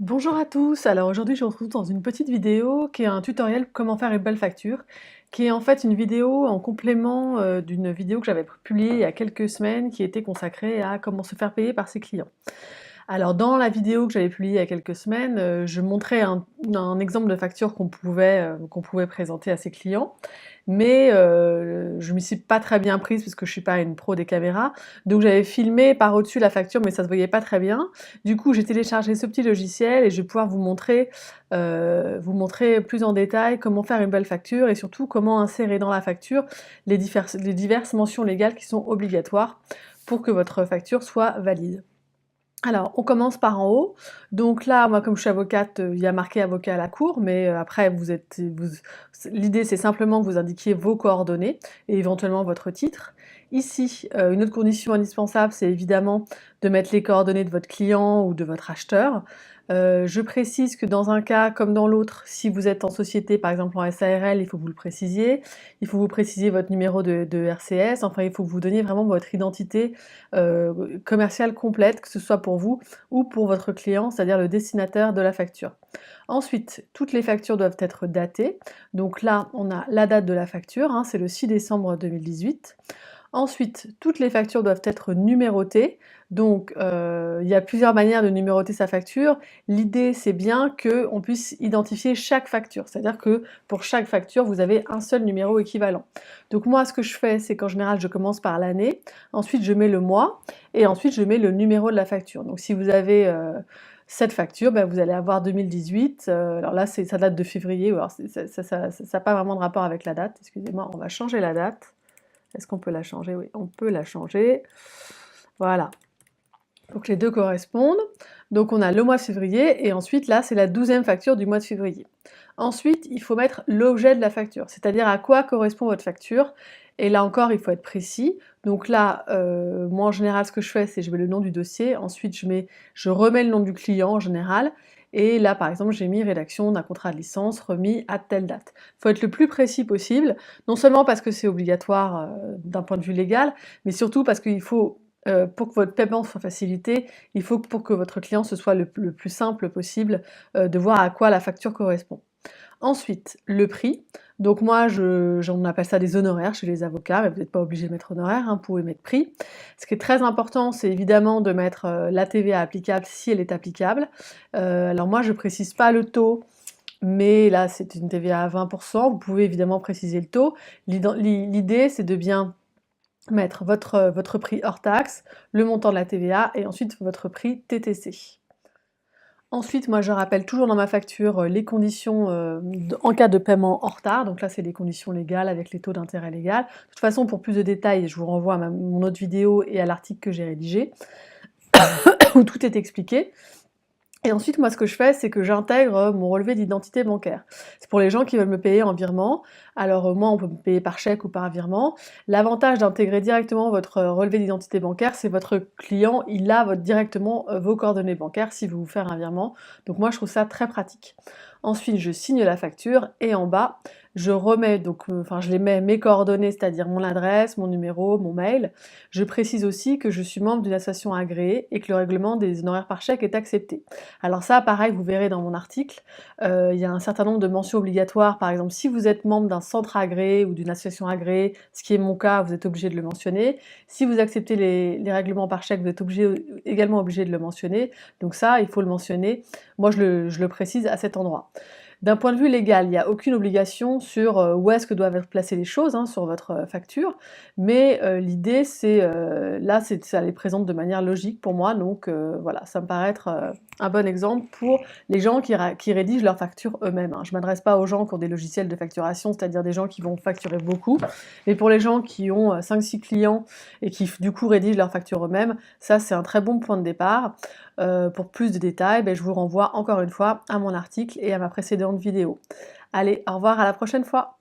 Bonjour à tous, alors aujourd'hui je vous retrouve dans une petite vidéo qui est un tutoriel comment faire une belle facture, qui est en fait une vidéo en complément d'une vidéo que j'avais publiée il y a quelques semaines qui était consacrée à comment se faire payer par ses clients. Alors dans la vidéo que j'avais publiée il y a quelques semaines, je montrais un exemple de facture qu'on pouvait présenter à ses clients, mais je ne m'y suis pas très bien prise parce que je suis pas une pro des caméras, donc j'avais filmé par au-dessus la facture mais ça se voyait pas très bien. Du coup j'ai téléchargé ce petit logiciel et je vais pouvoir vous montrer plus en détail comment faire une belle facture et surtout comment insérer dans la facture les diverses mentions légales qui sont obligatoires pour que votre facture soit valide. Alors, on commence par en haut. Donc là, moi, comme je suis avocate, il y a marqué avocat à la cour, mais après, l'idée, c'est simplement que vous indiquiez vos coordonnées et éventuellement votre titre. Ici, une autre condition indispensable, c'est évidemment de mettre les coordonnées de votre client ou de votre acheteur. Je précise que dans un cas comme dans l'autre, si vous êtes en société, par exemple en SARL, il faut que vous le précisiez. Il faut que vous précisiez votre numéro de RCS. Enfin, il faut que vous donniez vraiment votre identité commerciale complète, que ce soit pour vous ou pour votre client, c'est-à-dire le destinataire de la facture. Ensuite, toutes les factures doivent être datées. Donc là, on a la date de la facture, hein, c'est le 6 décembre 2018. Ensuite, toutes les factures doivent être numérotées. Donc, il y a plusieurs manières de numéroter sa facture. L'idée, c'est bien qu'on puisse identifier chaque facture. C'est-à-dire que pour chaque facture, vous avez un seul numéro équivalent. Donc moi, ce que je fais, c'est qu'en général, je commence par l'année, ensuite je mets le mois, et ensuite je mets le numéro de la facture. Donc si vous avez cette facture, ben, vous allez avoir 2018. Alors là, ça date de février. Alors ça n'a pas vraiment de rapport avec la date. Excusez-moi, on va changer la date. Est-ce qu'on peut la changer? Oui, on peut la changer. Voilà. Donc les deux correspondent. Donc on a le mois de février et ensuite là c'est la 12e facture du mois de février. Ensuite il faut mettre l'objet de la facture, c'est-à-dire à quoi correspond votre facture. Et là encore il faut être précis. Donc là, moi en général ce que je fais c'est je mets le nom du dossier, ensuite je remets le nom du client en général. Et là par exemple j'ai mis rédaction d'un contrat de licence remis à telle date. Il faut être le plus précis possible, non seulement parce que c'est obligatoire d'un point de vue légal, mais surtout parce qu'il faut pour que votre paiement soit facilité, il faut que pour que votre client ce soit le plus simple possible de voir à quoi la facture correspond. Ensuite, le prix. Donc moi, j'en appelle ça des honoraires chez les avocats, mais vous n'êtes pas obligé de mettre honoraire, hein, vous pouvez mettre prix. Ce qui est très important, c'est évidemment de mettre la TVA applicable si elle est applicable. Alors moi, je précise pas le taux, mais là, c'est une TVA à 20%. Vous pouvez évidemment préciser le taux. L'idée, c'est de bien mettre votre prix hors taxe, le montant de la TVA et ensuite votre prix TTC. Ensuite, moi je rappelle toujours dans ma facture les conditions en cas de paiement en retard, donc là c'est les conditions légales avec les taux d'intérêt légal. De toute façon, pour plus de détails, je vous renvoie à mon autre vidéo et à l'article que j'ai rédigé, où tout est expliqué. Et ensuite, moi, ce que je fais, c'est que j'intègre mon relevé d'identité bancaire. C'est pour les gens qui veulent me payer en virement. Alors moi, on peut me payer par chèque ou par virement. L'avantage d'intégrer directement votre relevé d'identité bancaire, c'est votre client, il a directement vos coordonnées bancaires si vous vous faites un virement. Donc moi, je trouve ça très pratique. Ensuite, je signe la facture et en bas, je remets, je les mets mes coordonnées, c'est-à-dire mon adresse, mon numéro, mon mail. Je précise aussi que je suis membre d'une association agréée et que le règlement des honoraires par chèque est accepté. Alors ça, pareil, vous verrez dans mon article, il y a un certain nombre de mentions obligatoires. Par exemple, si vous êtes membre d'un centre agréé ou d'une association agréée, ce qui est mon cas, vous êtes obligé de le mentionner. Si vous acceptez les règlements par chèque, vous êtes également obligé de le mentionner. Donc ça, il faut le mentionner. Moi, je le précise à cet endroit. D'un point de vue légal, il n'y a aucune obligation sur où est-ce que doivent être placées les choses hein, sur votre facture, mais l'idée, ça les présente de manière logique pour moi, donc voilà, ça me paraît être un bon exemple pour les gens qui rédigent leurs factures eux-mêmes. Hein. Je ne m'adresse pas aux gens qui ont des logiciels de facturation, c'est-à-dire des gens qui vont facturer beaucoup, mais pour les gens qui ont 5-6 clients et qui du coup rédigent leurs factures eux-mêmes, ça c'est un très bon point de départ. Pour plus de détails, je vous renvoie encore une fois à mon article et à ma précédente vidéo. Allez, au revoir, à la prochaine fois!